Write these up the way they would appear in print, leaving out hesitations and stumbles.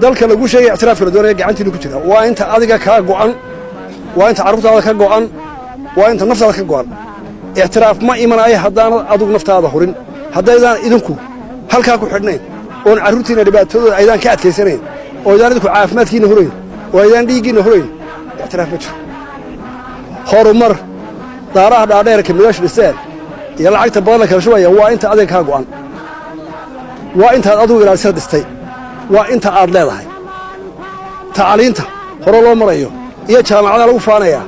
dalka lagu sheegay ictiraafka la doonaya gacantiina ku jira waa inta adiga kaa go'an waa inta carruurtaada ka go'an waa inta naftaada ka go'an ictiraaf ma imanaayo haddaanad adigu naftaada hurin haddaydaan idinku halkaa ku xidhnayn oon carruurtiina dhibaatadooda aydaan ka adkaysanayn oo aydaan idinku caafimaadkiina hurayn oo aydaan dhiiggiina hurayn ictiraaf ma jiro horumar daaraha dhaadheerka meesha dhisteen iyo lacagta badan la kala shubaya waa inta adiga kaa go'an waa intaad adigu ilaalisada dhistay waa inta aad leedahay tacliinta hore loo marayo iyo jaamacada lagu faanayaa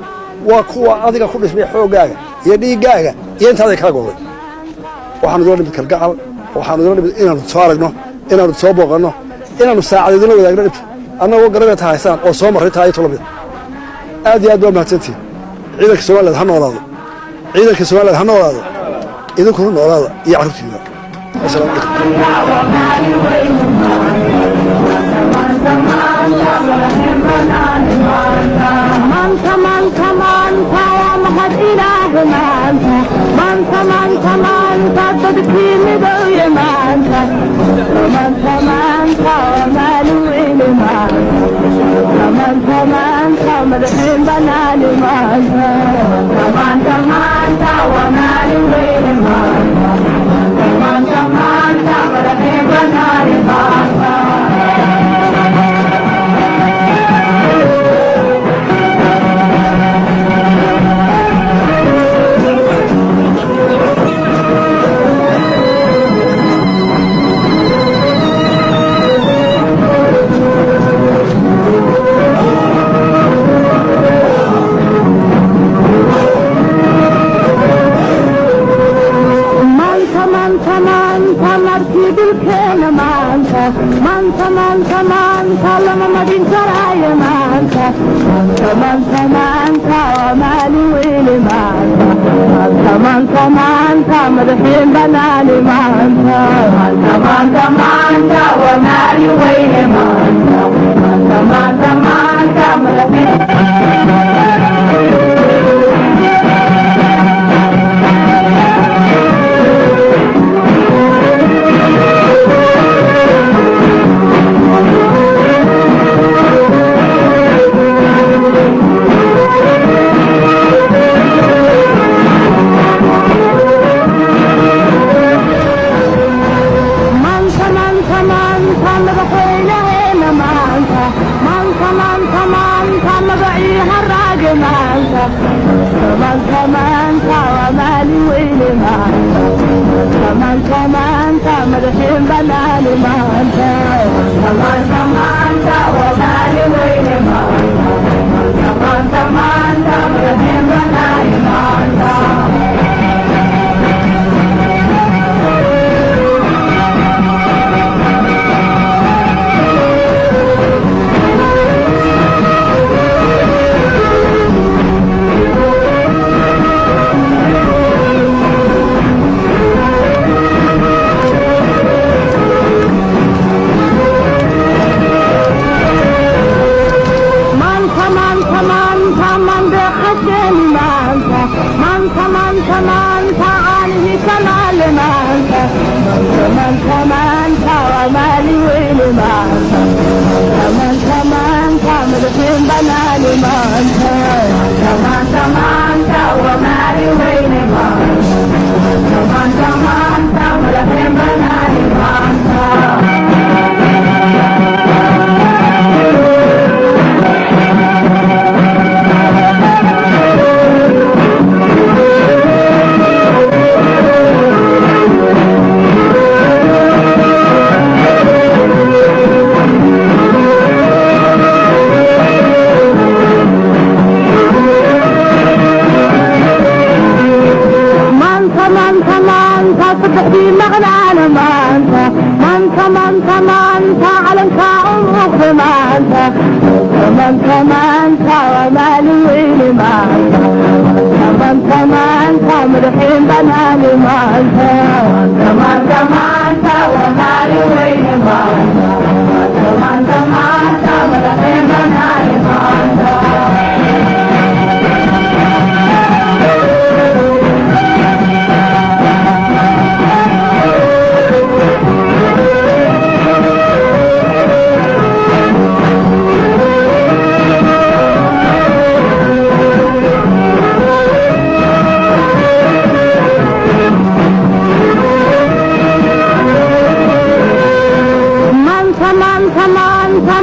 waa kuwa adiga ku dhismay xooggaaga iyo dhiiggaaga iyo inta adiga kaa go'day waxaanu doo nimid kalgacal waxaanu doo nimid inaanu soo aragno inaanu soo booqanno inaanu saacadeedina wadaagno dhibta annagoo garabee ta haysaan oo soo marray taa iyo tolo mid aad iyo aad baa mahadsantihin ciidanka Soomaaliyeed ha noolaado ciidanka Soomaaliyeed ha noolaado idinkuna noolaada iyo carruurtiina assalaamu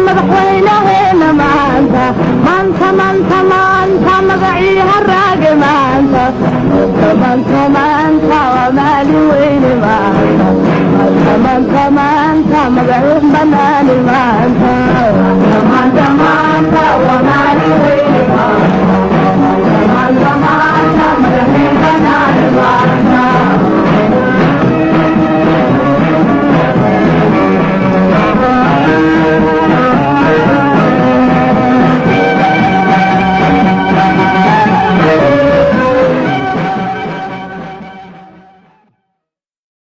مدحوينه هنا مانتا مقعيها الراقي مانتا مانتا ومالي وين مانتا مقعيها بناني مانتا ومالي وين